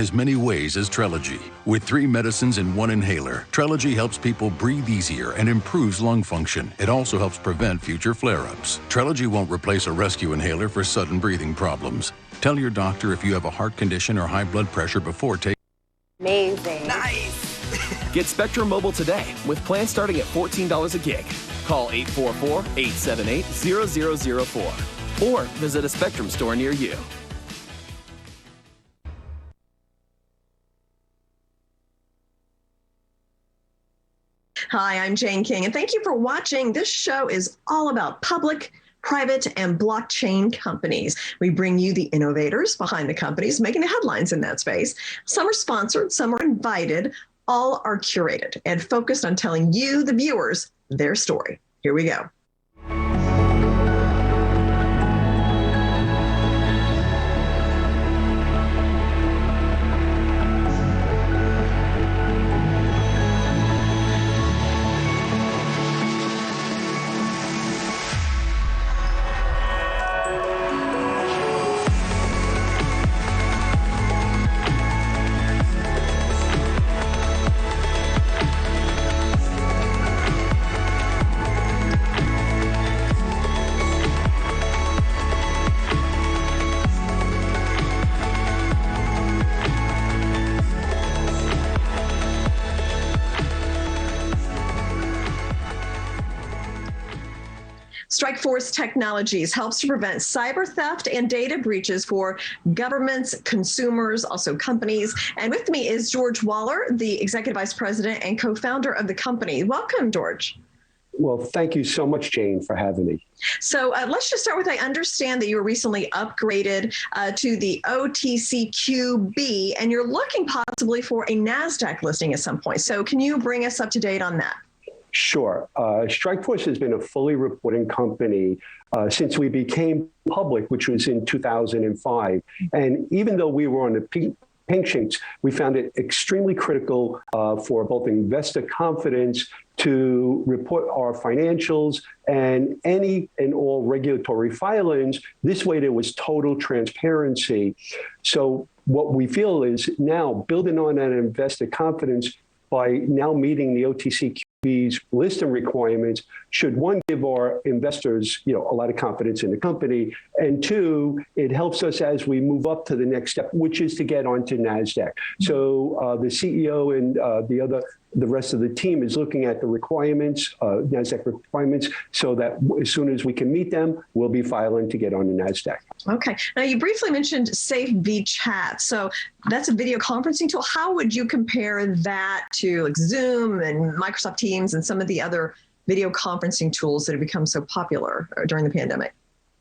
as many ways as Trelegy. With 3 medicines in 1 inhaler, Trelegy helps people breathe easier and improves lung function. It also helps prevent future flare-ups. Trelegy won't replace a rescue inhaler for sudden breathing problems. Tell your doctor if you have a heart condition or high blood pressure before taking. Amazing. Nice. Get Spectrum Mobile today with plans starting at $14 a gig. Call 844-878-0004 or visit a Spectrum store near you. Hi, I'm Jane King, and thank you for watching. This show is all about public, private, and blockchain companies. We bring you the innovators behind the companies making the headlines in that space. Some are sponsored, some are invited, all are curated and focused on telling you, the viewers, their story. Here we go. StrikeForce Technologies helps to prevent cyber theft and data breaches for governments, consumers, also companies. And with me is George Waller, the Executive Vice President and co-founder of the company. Welcome, George. Well, thank you so much, Jane, for having me. So let's just start with, I understand that you were recently upgraded to the OTCQB, and you're looking possibly for a NASDAQ listing at some point. So can you bring us up to date on that? Sure. StrikeForce has been a fully reporting company since we became public, which was in 2005. And even though we were on the pink sheets, we found it extremely critical for both investor confidence to report our financials and any and all regulatory filings. This way, there was total transparency. So what we feel is now building on that investor confidence by now meeting the OTCQB's listing requirements should, one, give our investors, a lot of confidence in the company, and two, it helps us as we move up to the next step, which is to get onto NASDAQ. So the CEO and the rest of the team is looking at the requirements, NASDAQ requirements, so that as soon as we can meet them, we'll be filing to get on the NASDAQ. Okay. Now, you briefly mentioned SafeVChat. So that's a video conferencing tool. How would you compare that to like Zoom and Microsoft Teams and some of the other video conferencing tools that have become so popular during the pandemic?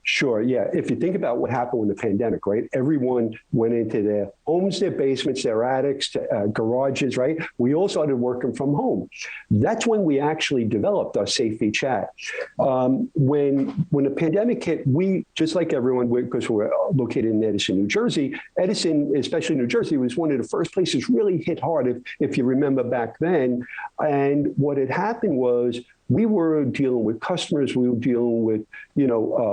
Sure. Yeah. If you think about what happened with the pandemic, right? Everyone went into their homes, their basements, their attics, garages, right? We all started working from home. That's when we actually developed our SafeVChat. When the pandemic hit, we, just like everyone, because we're located in Edison, New Jersey, Edison, especially New Jersey, was one of the first places really hit hard, if you remember back then. And what had happened was, we were dealing with customers, we were dealing with,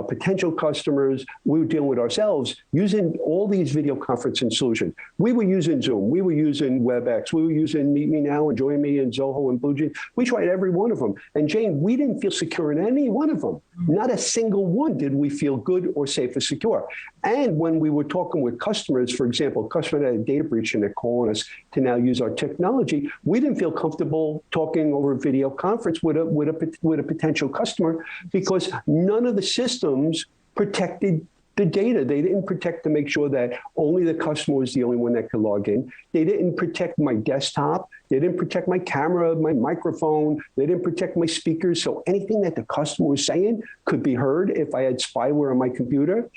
potential customers, we were dealing with ourselves using all these video conferencing solutions. We were using Zoom, we were using WebEx, we were using Meet Me Now and Join Me and Zoho and BlueJeans. We tried every one of them. And Jane, we didn't feel secure in any one of them. Not a single one did we feel good or safe or secure. And when we were talking with customers, for example, a customer that had a data breach and they're calling us to now use our technology, we didn't feel comfortable talking over a video conference with a potential customer because none of the systems protected the data. They didn't protect to make sure that only the customer was the only one that could log in. They didn't protect my desktop. They didn't protect my camera, my microphone. They didn't protect my speakers. So anything that the customer was saying could be heard if I had spyware on my computer.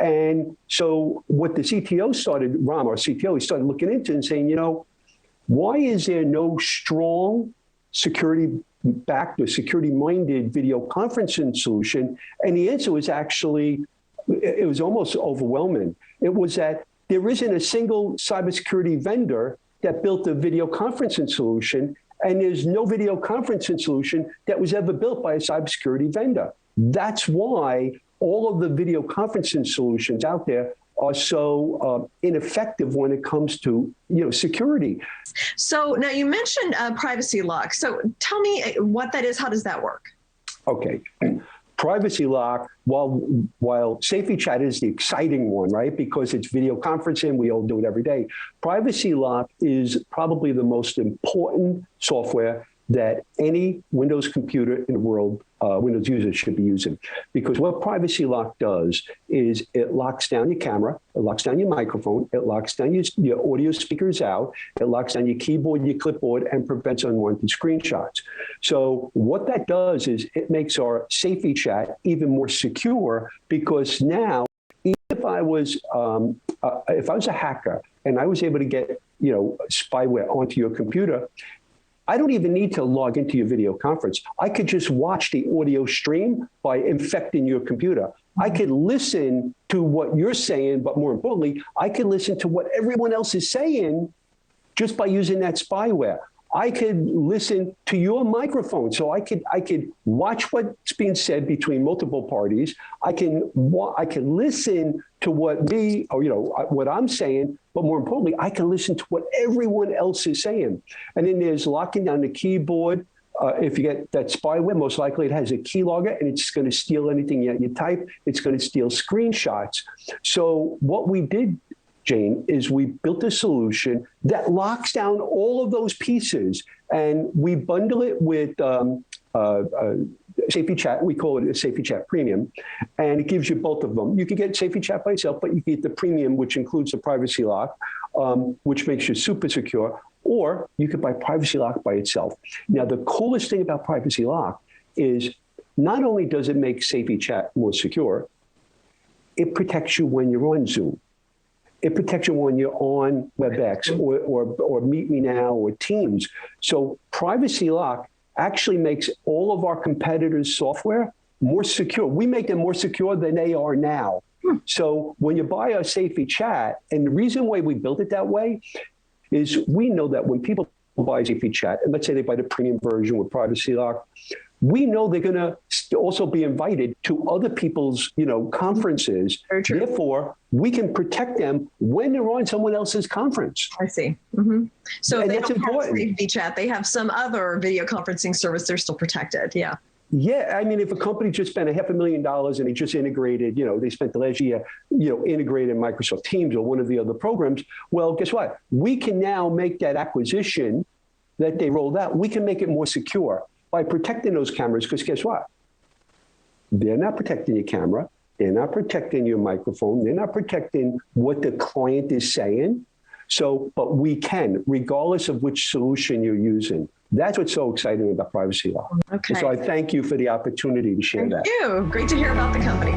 And so what the CTO started, Ram, our CTO, he started looking into and saying, why is there no strong security-backed or security-minded video conferencing solution? And the answer was actually, it was almost overwhelming. It was that there isn't a single cybersecurity vendor that built a video conferencing solution, and there's no video conferencing solution that was ever built by a cybersecurity vendor. That's why all of the video conferencing solutions out there are so ineffective when it comes to security. So now you mentioned privacy lock. So tell me what that is. How does that work? Okay. Privacy lock, while Safety Chat is the exciting one, right? Because it's video conferencing, we all do it every day. Privacy lock is probably the most important software that any Windows computer in the world, Windows users should be using. Because what Privacy Lock does is it locks down your camera, it locks down your microphone, it locks down your audio speakers out, it locks down your keyboard, your clipboard, and prevents unwanted screenshots. So what that does is it makes our Safety Chat even more secure, because now, even if I was a hacker and I was able to get spyware onto your computer, I don't even need to log into your video conference. I could just watch the audio stream by infecting your computer. I could listen to what you're saying, but more importantly, I could listen to what everyone else is saying just by using that spyware. I could listen to your microphone, so I could watch what's being said between multiple parties. I can listen to what I'm saying, but more importantly, I can listen to what everyone else is saying. And then there's locking down the keyboard. If you get that spyware, most likely it has a keylogger, and it's going to steal anything you type. It's going to steal screenshots. So what we did, Jane, is we built a solution that locks down all of those pieces, and we bundle it with Safety Chat. We call it a Safety Chat Premium, and it gives you both of them. You can get Safety Chat by itself, but you can get the Premium, which includes the Privacy Lock, which makes you super secure, or you could buy Privacy Lock by itself. Now, the coolest thing about Privacy Lock is not only does it make Safety Chat more secure, it protects you when you're on Zoom. It protects you when you're on WebEx or Meet Me Now or Teams. So Privacy Lock actually makes all of our competitors' software more secure. We make them more secure than they are now. So when you buy a Safety Chat, and the reason why we built it that way is we know that when people buy Safety Chat, and let's say they buy the premium version with Privacy Lock, we know they're going to also be invited to other people's, conferences. Therefore, we can protect them when they're on someone else's conference. I see. Mm-hmm. So if they don't have Safety Chat, they have some other video conferencing service, they're still protected. Yeah. Yeah, I mean, if a company just spent $500,000 and they just integrated, they spent the last year, integrated Microsoft Teams or one of the other programs, well, guess what? We can now make that acquisition that they rolled out, we can make it more secure by protecting those cameras, because guess what? They're not protecting your camera. They're not protecting your microphone. They're not protecting what the client is saying. So, but we can, regardless of which solution you're using. That's what's so exciting about Privacy Law. Okay. And so I thank you for the opportunity to share that. Thank you. Great to hear about the company.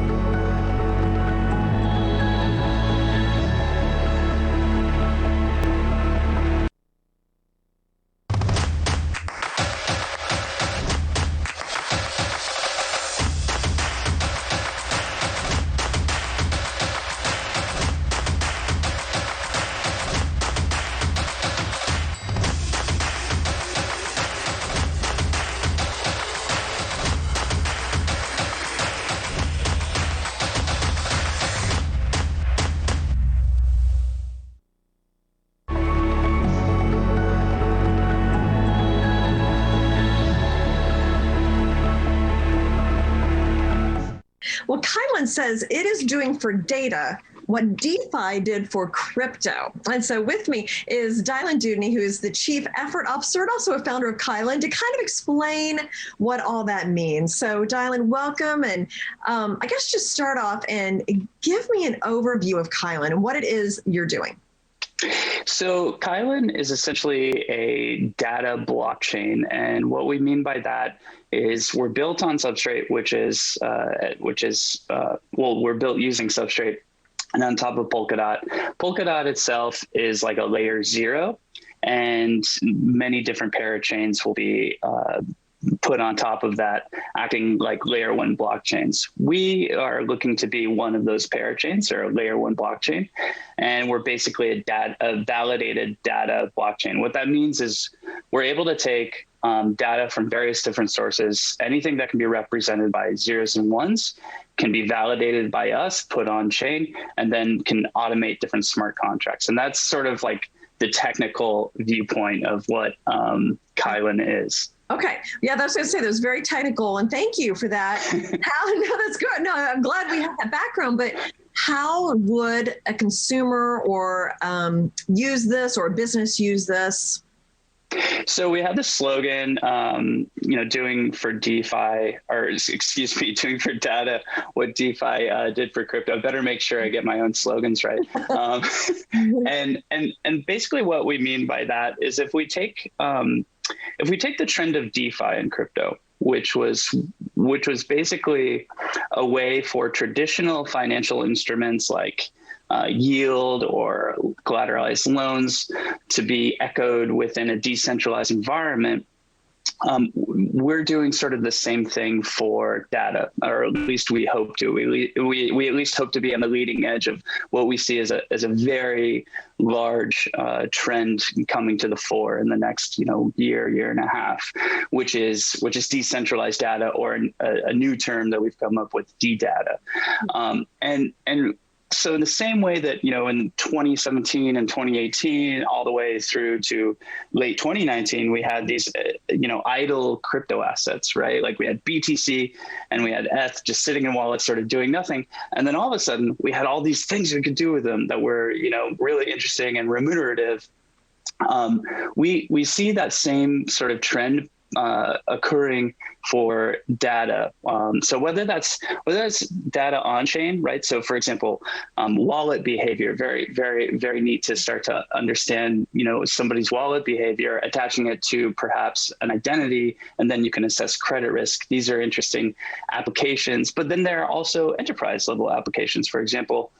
Well, Kylin says it is doing for data what DeFi did for crypto. And so with me is Dylan Dudney, who is the Chief Effort Officer and also a founder of Kylin, to kind of explain what all that means. So Dylan, welcome. And I guess just start off and give me an overview of Kylin and what it is you're doing. So Kylin is essentially a data blockchain, and what we mean by that is we're built on Substrate, we're built using Substrate, and on top of Polkadot. Polkadot itself is like a layer 0, and many different parachains will be put on top of that, acting like layer 1 blockchains. We are looking to be one of those parachains, or a layer 1 blockchain, and we're basically a validated data blockchain. What that means is we're able to take data from various different sources. Anything that can be represented by zeros and ones can be validated by us, put on chain, and then can automate different smart contracts. And that's sort of like the technical viewpoint of what Kylin is. Okay. Yeah, that's what I was going to say. That was very technical. And thank you for that. No, that's good. No, I'm glad we have that background. But how would a consumer or use this, or a business use this? So we have the slogan, doing for DeFi, or excuse me, doing for data what DeFi did for crypto. I better make sure I get my own slogans right. And basically what we mean by that is if we take the trend of DeFi in crypto, which was basically a way for traditional financial instruments like yield or collateralized loans to be echoed within a decentralized environment, we're doing sort of the same thing for data, or at least we hope to. We at least hope to be on the leading edge of what we see as a very large trend coming to the fore in the next year and a half, which is decentralized data, or a new term that we've come up with, D-data, and so in the same way that, in 2017 and 2018, all the way through to late 2019, we had these, idle crypto assets, right? Like we had BTC and we had ETH just sitting in wallets, sort of doing nothing. And then all of a sudden we had all these things we could do with them that were, really interesting and remunerative. We see that same sort of trend occurring for data. So whether that's data on chain, right? So for example, wallet behavior, very, very, very neat to start to understand, somebody's wallet behavior, attaching it to perhaps an identity, and then you can assess credit risk. These are interesting applications, but then there are also enterprise level applications. For example,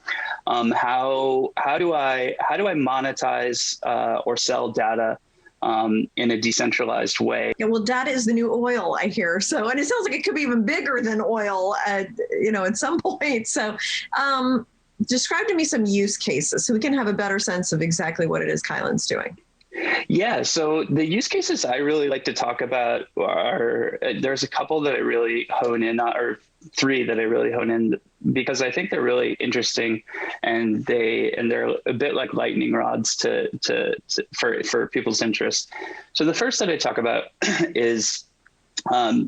how do I monetize or sell data in a decentralized way? Yeah, well, data is the new oil, I hear. So, and it sounds like it could be even bigger than oil at some point. So, describe to me some use cases so we can have a better sense of exactly what it is Kylin's doing. Yeah, so the use cases I really like to talk about are, there's a couple that I really hone in on, or three that I really hone in, because I think they're really interesting, and they're a bit like lightning rods for people's interest. So the first that I talk about is,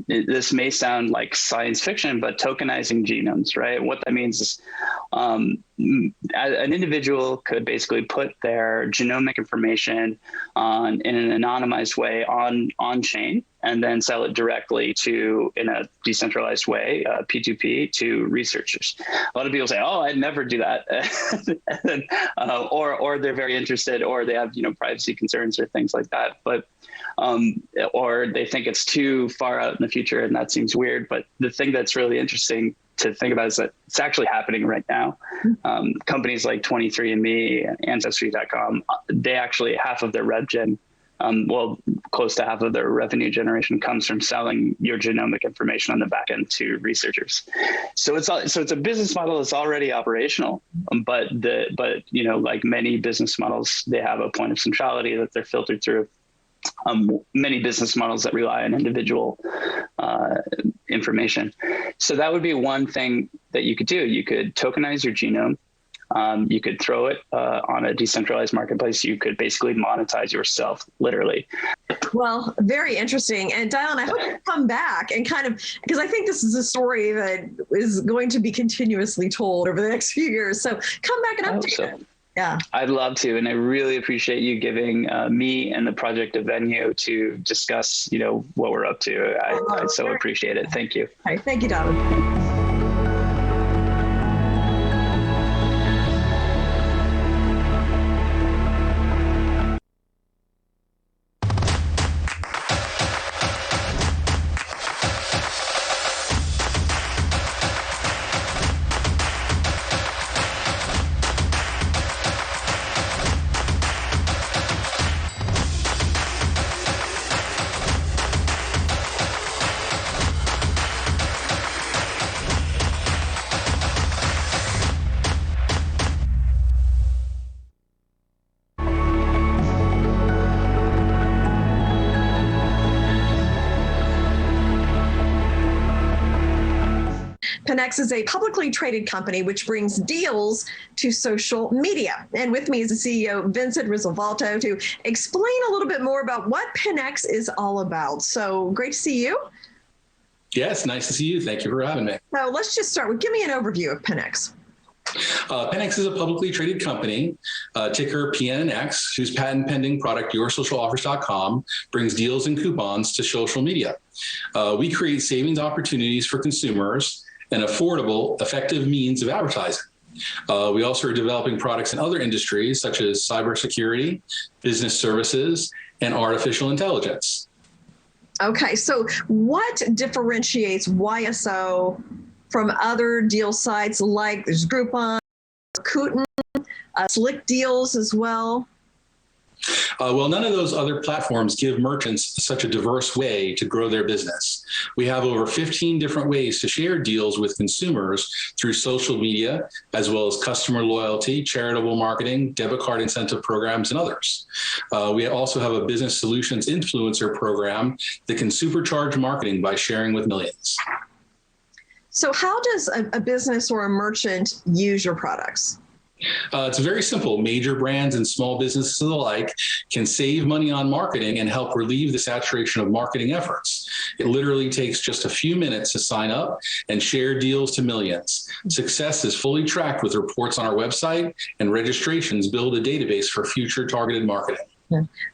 this may sound like science fiction, but tokenizing genomes, right? What that means is an individual could basically put their genomic information in an anonymized way on chain, and then sell it directly in a decentralized way, P2P, to researchers. A lot of people say, "Oh, I'd never do that," and then, or they're very interested, or they have privacy concerns or things like that. But or they think it's too far out in the future, and that seems weird. But the thing that's really interesting to think about is that it's actually happening right now. Companies like 23andMe and Ancestry.com, they actually, half of their rev gen, close to half of their revenue generation comes from selling your genomic information on the back end to researchers. So it's a business model that's already operational, but like many business models, they have a point of centrality that they're filtered through. Many business models that rely on individual information. So that would be one thing that you could do. You could tokenize your genome. You could throw it on a decentralized marketplace. You could basically monetize yourself, literally. Well, very interesting. And Dylan, I hope you come back and because I think this is a story that is going to be continuously told over the next few years. So come back and update it. Yeah, I'd love to. And I really appreciate you giving me and the project a venue to discuss, what we're up to. I so appreciate it. Thank you. All right. Thank you, Dylan. Pennexx is a publicly traded company which brings deals to social media. And with me is the CEO, Vincent Risolvato, to explain a little bit more about what Pennexx is all about. So great to see you. Yes, nice to see you. Thank you for having me. So let's just start with, give me an overview of Pennexx. Pennexx is a publicly traded company, ticker PNNX, whose patent-pending product, YourSocialOffers.com, brings deals and coupons to social media. We create savings opportunities for consumers and affordable, effective means of advertising. We also are developing products in other industries, such as cybersecurity, business services, and artificial intelligence. Okay, so what differentiates YSO from other deal sites like there's Groupon, Rakuten, Slick Deals as well? Well, none of those other platforms give merchants such a diverse way to grow their business. We have over 15 different ways to share deals with consumers through social media, as well as customer loyalty, charitable marketing, debit card incentive programs, and others. We also have a business solutions influencer program that can supercharge marketing by sharing with millions. So how does a business or a merchant use your products? It's very simple. Major brands and small businesses alike can save money on marketing and help relieve the saturation of marketing efforts. It literally takes just a few minutes to sign up and share deals to millions. Success is fully tracked with reports on our website, and registrations build a database for future targeted marketing.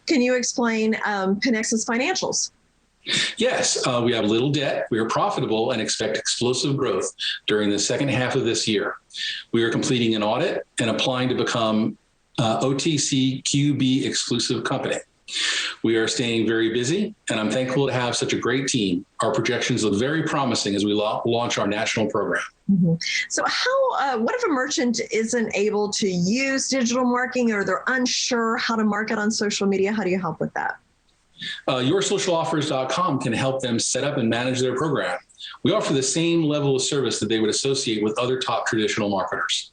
Can you explain Pennexx's financials? Yes, we have little debt, we are profitable, and expect explosive growth during the second half of this year. We are completing an audit and applying to become OTC QB exclusive company. We are staying very busy, and I'm thankful to have such a great team. Our projections look very promising as we launch our national program. Mm-hmm. So what if a merchant isn't able to use digital marketing, or they're unsure how to market on social media? How do you help with that? YourSocialOffers.com can help them set up and manage their program. We offer the same level of service that they would associate with other top traditional marketers.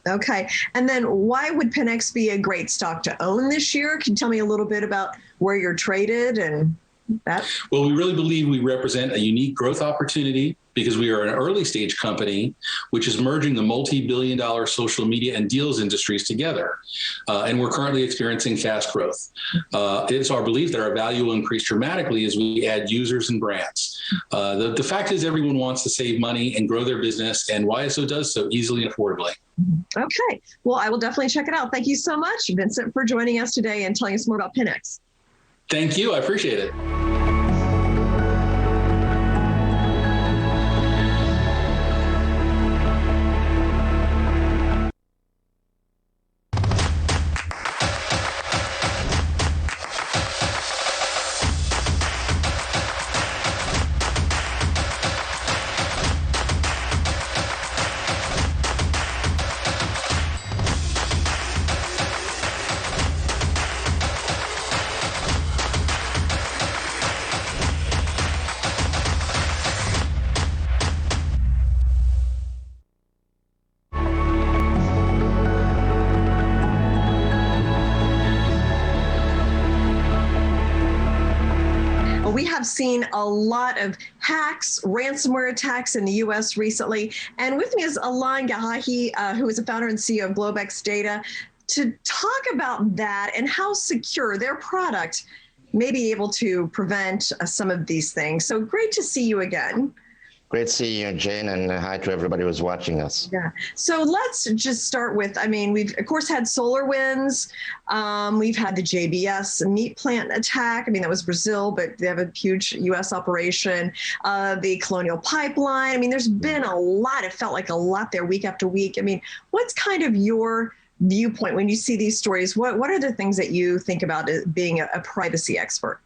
Okay. And then why would Pennexx be a great stock to own this year? Can you tell me a little bit about where you're traded and that? Well, we really believe we represent a unique growth opportunity because we are an early stage company, which is merging the multi-billion-dollar social media and deals industries together. And we're currently experiencing fast growth. It's our belief that our value will increase dramatically as we add users and brands. The fact is everyone wants to save money and grow their business, and YSO does so easily and affordably. Okay. Well, I will definitely check it out. Thank you so much, Vincent, for joining us today and telling us more about Pennexx. Thank you. I appreciate it. We have seen a lot of hacks, ransomware attacks in the U.S. recently. And with me is Alon Gahahi, who is the founder and CEO of GlobeX Data, to talk about that and how secure their product may be able to prevent some of these things. So great to see you again. Great to see you, Jane, and hi to everybody who's watching us. Yeah. So let's just start with, we've, of course, had SolarWinds. We've had the JBS meat plant attack. That was Brazil, but they have a huge U.S. operation. The Colonial Pipeline. There's been a lot. It felt like a lot there week after week. What's kind of your viewpoint when you see these stories? What are the things that you think about as being a privacy expert?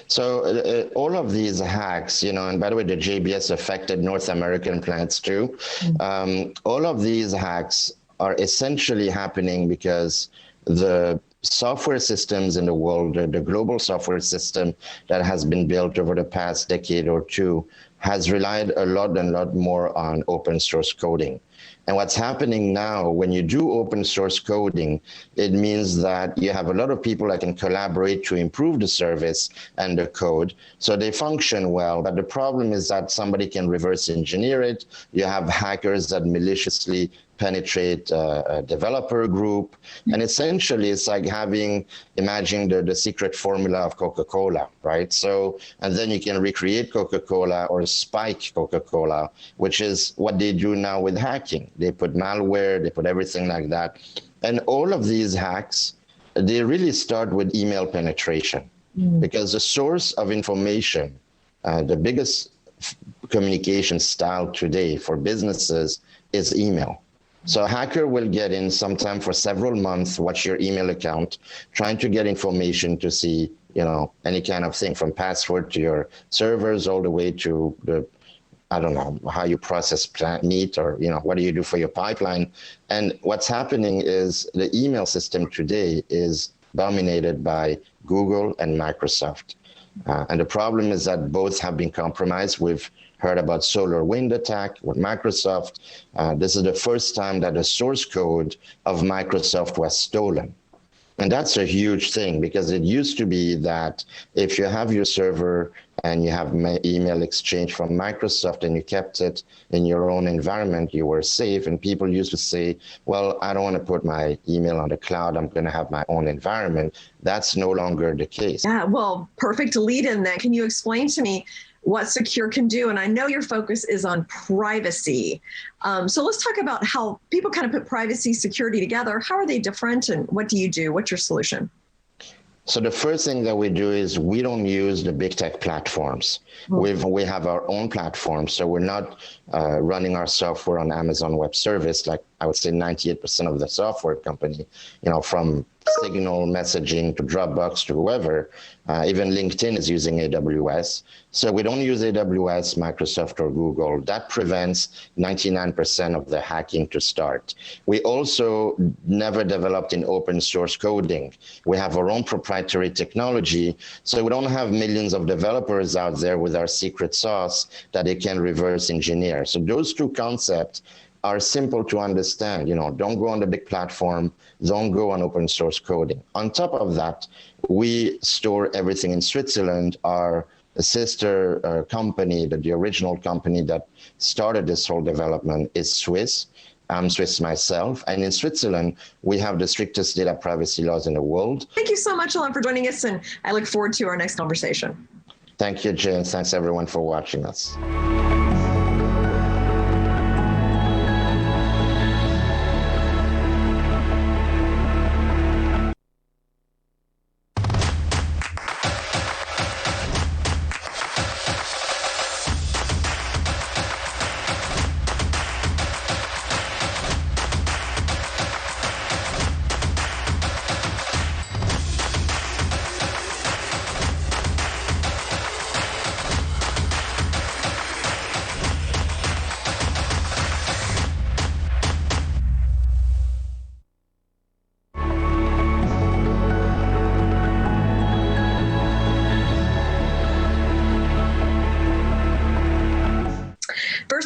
So all of these hacks, and by the way, the JBS affected North American plants too. All of these hacks are essentially happening because the software systems in the world, the global software system that has been built over the past decade or two has relied a lot more on open source coding. And what's happening now, when you do open source coding, it means that you have a lot of people that can collaborate to improve the service and the code, so they function well. But the problem is that somebody can reverse engineer it. You have hackers that maliciously penetrate a developer group. And essentially, it's like imagine the secret formula of Coca-Cola, right? So, and then you can recreate Coca-Cola or spike Coca-Cola, which is what they do now with hacking. They put malware, they put everything like that. And all of these hacks, they really start with email penetration, because the source of information, the biggest communication style today for businesses is email. So a hacker will get in sometime for several months, watch your email account, trying to get information to see, any kind of thing, from password to your servers all the way to I don't know, how you process meat, or, what do you do for your pipeline? And what's happening is the email system today is dominated by Google and Microsoft. And the problem is that both have been compromised. We've heard about SolarWinds attack with Microsoft. This is the first time that the source code of Microsoft was stolen. And that's a huge thing, because it used to be that if you have your server and you have email exchange from Microsoft and you kept it in your own environment, you were safe. And people used to say, well, I don't want to put my email on the cloud. I'm going to have my own environment. That's no longer the case. Yeah, well, perfect lead in that. Can you explain to me what Secure can do? And I know your focus is on privacy. So let's talk about how people kind of put privacy, security together. How are they different, and what do you do? What's your solution? So the first thing that we do is we don't use the big tech platforms. We have our own platform. So we're not running our software on Amazon Web Service, like I would say 98% of the software company, from Signal messaging to Dropbox to whoever. Even LinkedIn is using AWS. So we don't use AWS, Microsoft, or Google. That prevents 99% of the hacking to start. We also never developed in open source coding. We have our own proprietary technology. So we don't have millions of developers out there with our secret sauce that they can reverse engineer. So those two concepts are simple to understand. Don't go on the big platform, don't go on open source coding. On top of that, we store everything in Switzerland. Our sister company, the original company that started this whole development, is Swiss. I'm Swiss myself. And in Switzerland, we have the strictest data privacy laws in the world. Thank you so much, Alain, for joining us. And I look forward to our next conversation. Thank you, Jane. Thanks, everyone, for watching us.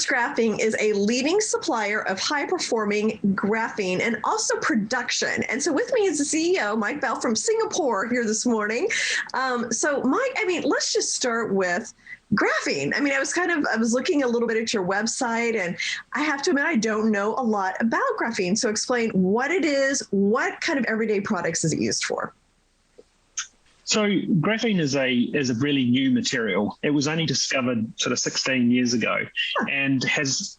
Graphene is a leading supplier of high-performing graphene and also production. And so with me is the CEO, Mike Bell from Singapore here this morning. So Mike, let's just start with graphene. I was looking a little bit at your website, and I have to admit, I don't know a lot about graphene. So explain what it is, what kind of everyday products is it used for? So graphene is a really new material. It was only discovered sort of 16 years ago and has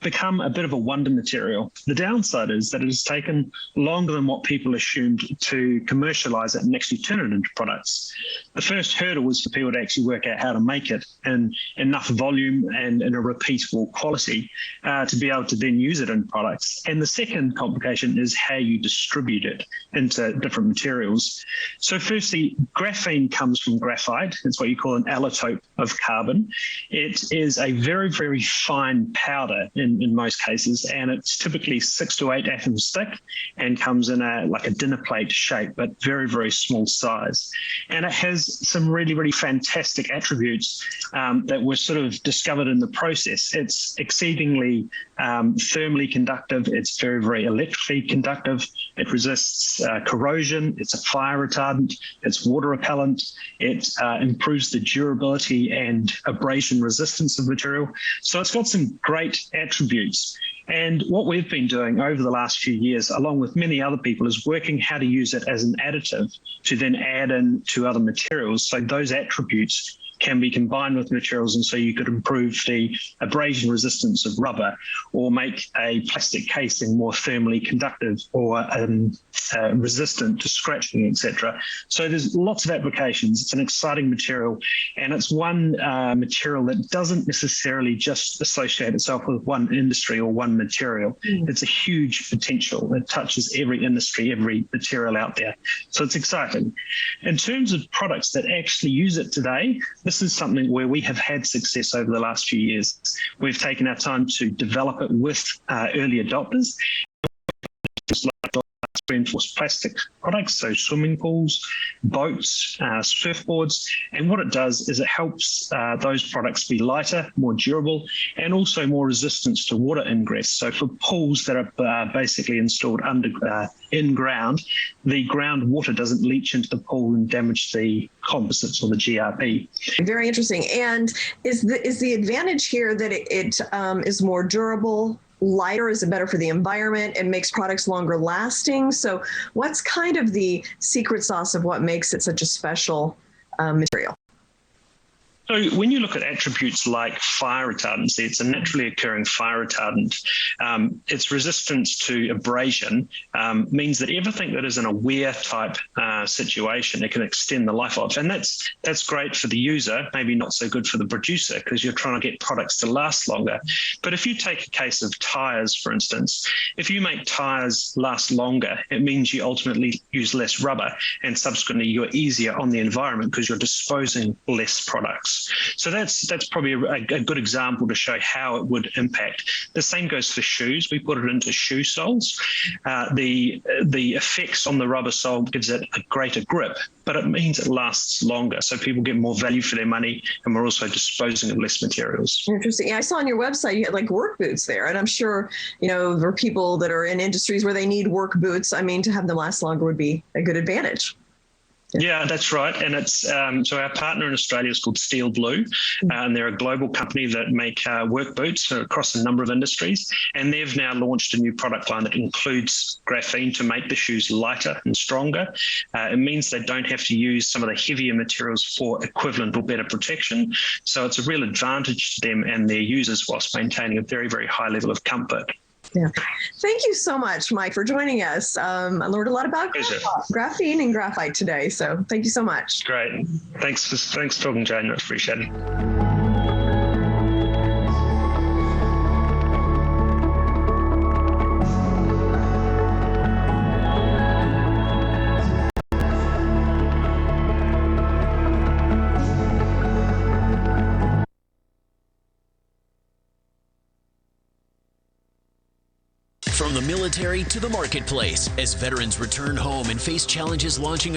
become a bit of a wonder material. The downside is that it has taken longer than what people assumed to commercialize it and actually turn it into products. The first hurdle was for people to actually work out how to make it in enough volume and in a repeatable quality to be able to then use it in products. And the second complication is how you distribute it into different materials. So firstly, graphene comes from graphite. It's what you call an allotrope of carbon. It is a very, very fine powder in most cases, and it's typically 6 to 8 atoms thick and comes in like a dinner plate shape, but very, very small size. And it has some really, really fantastic attributes that were sort of discovered in the process. It's exceedingly thermally conductive. It's very, very electrically conductive. It resists corrosion. It's a fire retardant. It's water repellent. It improves the durability and abrasion resistance of material. So it's got some great attributes. And what we've been doing over the last few years, along with many other people, is working how to use it as an additive to then add in to other materials. So those attributes can be combined with materials, and so you could improve the abrasion resistance of rubber or make a plastic casing more thermally conductive or resistant to scratching, etc. So there's lots of applications. It's an exciting material, and it's one material that doesn't necessarily just associate itself with one industry or one material. It's a huge potential. It touches every industry, every material out there. So it's exciting. In terms of products that actually use it today, this is something where we have had success over the last few years. We've taken our time to develop it with early adopters. Reinforced plastic products, so swimming pools, boats, surfboards, and what it does is it helps those products be lighter, more durable, and also more resistant to water ingress. So for pools that are basically installed in ground, the groundwater doesn't leach into the pool and damage the composites or the GRP. Very interesting. And is the advantage here that it is more durable, lighter? Is it better for the environment? It makes products longer lasting. So what's kind of the secret sauce of what makes it such a special material? So when you look at attributes like fire retardancy, it's a naturally occurring fire retardant. Its resistance to abrasion means that everything that is in a wear type situation, it can extend the life of. And that's great for the user, maybe not so good for the producer because you're trying to get products to last longer. But if you take a case of tires, for instance, if you make tires last longer, it means you ultimately use less rubber and subsequently you're easier on the environment because you're disposing less products. So that's probably a good example to show how it would impact. The same goes for shoes. We put it into shoe soles. The effects on the rubber sole gives it a greater grip, but it means it lasts longer. So people get more value for their money, and we're also disposing of less materials. Interesting. Yeah, I saw on your website you had like work boots there, and I'm sure there are people that are in industries where they need work boots. I mean, to have them last longer would be a good advantage. Yeah, that's right. And it's so our partner in Australia is called Steel Blue, and they're a global company that make work boots across a number of industries. And they've now launched a new product line that includes graphene to make the shoes lighter and stronger. It means they don't have to use some of the heavier materials for equivalent or better protection. So it's a real advantage to them and their users whilst maintaining a very, very high level of comfort. Yeah. Thank you so much, Mike, for joining us. I learned a lot about graphene and graphite today, so thank you so much. Great. Thanks for talking, Jane. I appreciate it. From the military to the marketplace, as veterans return home and face challenges launching